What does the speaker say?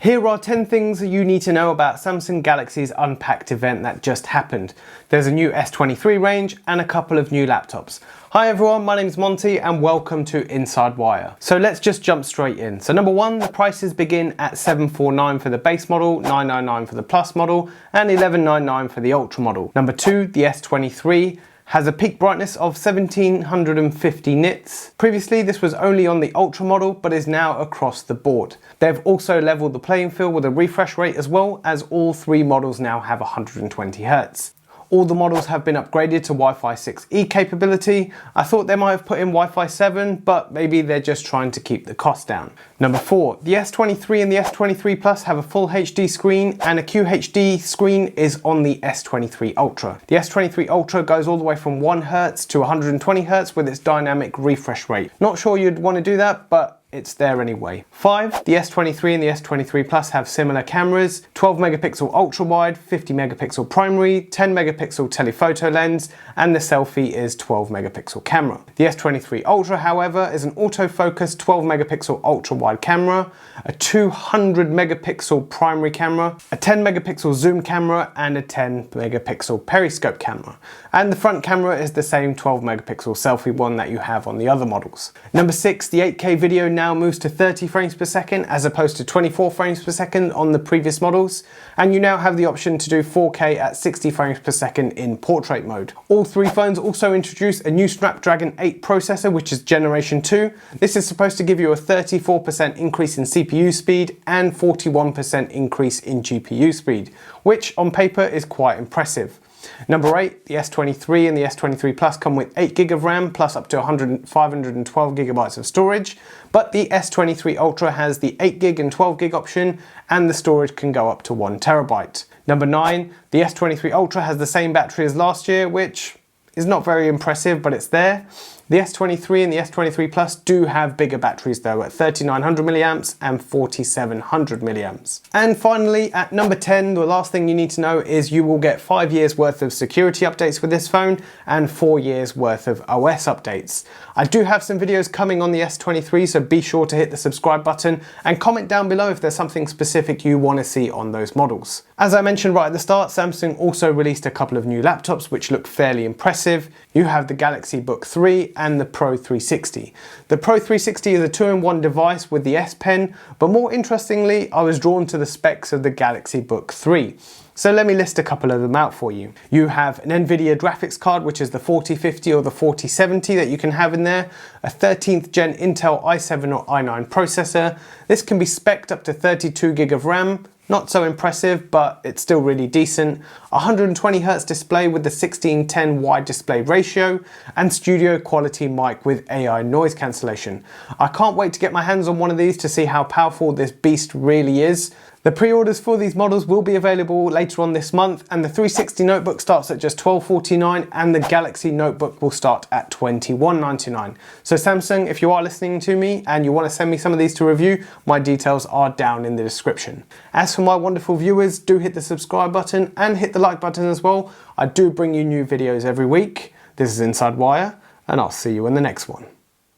Here are 10 things that you need to know about Samsung Galaxy's Unpacked event that just happened. There's a new S23 range and a couple of new laptops. Hi everyone, my name is Monty and welcome to Inside Wire. So let's just jump straight in. So number one, the prices begin at $749 for the base model, $999 for the Plus model, and $1199 for the Ultra model. Number two, the S23 has a peak brightness of 1750 nits. Previously this was only on the Ultra model, but is now across the board. They've also leveled the playing field with a refresh rate, as well as all three models now have 120 Hz. All the models have been upgraded to Wi-Fi 6E capability. I thought they might have put in Wi-Fi 7, but maybe they're just trying to keep the cost down. Number four, the S23 and the S23 Plus have a full HD screen, and a QHD screen is on the S23 Ultra. The S23 Ultra goes all the way from 1 Hz to 120 Hz with its dynamic refresh rate. Not sure you'd want to do that, but it's there anyway. 5. The S23 and the S23 Plus have similar cameras: 12 megapixel ultra wide, 50 megapixel primary, 10 megapixel telephoto lens, and the selfie is 12 megapixel camera. The S23 Ultra, however, is an autofocus 12 megapixel ultra wide camera, a 200 megapixel primary camera, a 10 megapixel zoom camera, and a 10 megapixel periscope camera. And the front camera is the same 12 megapixel selfie one that you have on the other models. Number 6, the 8K video now moves to 30 frames per second as opposed to 24 frames per second on the previous models, and you now have the option to do 4K at 60 frames per second in portrait mode. All three phones also introduce a new Snapdragon 8 processor, which is generation 2. This is supposed to give you a 34% increase in CPU speed and 41% increase in GPU speed, which on paper is quite impressive. Number 8, the S23 and the S23 Plus come with 8GB of RAM plus up to 512GB of storage, but the S23 Ultra has the 8GB and 12GB option, and the storage can go up to 1TB. Number 9, the S23 Ultra has the same battery as last year, which is not very impressive, but it's there. The S23 and the S23 Plus do have bigger batteries though, at 3900 milliamps and 4700 milliamps. And finally, at number 10, the last thing you need to know is you will get 5 years worth of security updates with this phone and 4 years worth of OS updates. I do have some videos coming on the S23, so be sure to hit the subscribe button and comment down below if there's something specific you want to see on those models. As I mentioned right at the start, Samsung also released a couple of new laptops which look fairly impressive. You have the Galaxy Book 3 and the Pro 360. The Pro 360 is a 2-in-1 device with the S Pen, but more interestingly, I was drawn to the specs of the Galaxy Book 3. So let me list a couple of them out for you. You have an NVIDIA graphics card, which is the 4050 or the 4070 that you can have in there, a 13th gen Intel i7 or i9 processor. This can be spec'd up to 32GB of RAM. Not so impressive, but it's still really decent. 120Hz display with the 16:10 wide display ratio, and studio quality mic with AI noise cancellation. I can't wait to get my hands on one of these to see how powerful this beast really is. The pre-orders for these models will be available later on this month, and the 360 notebook starts at just $1249 and the Galaxy notebook will start at $2199. So Samsung, if you are listening to me and you want to send me some of these to review, my details are down in the description. As for my wonderful viewers, do hit the subscribe button and hit the like button as well. I do bring you new videos every week. This is Inside Wire, and I'll see you in the next one.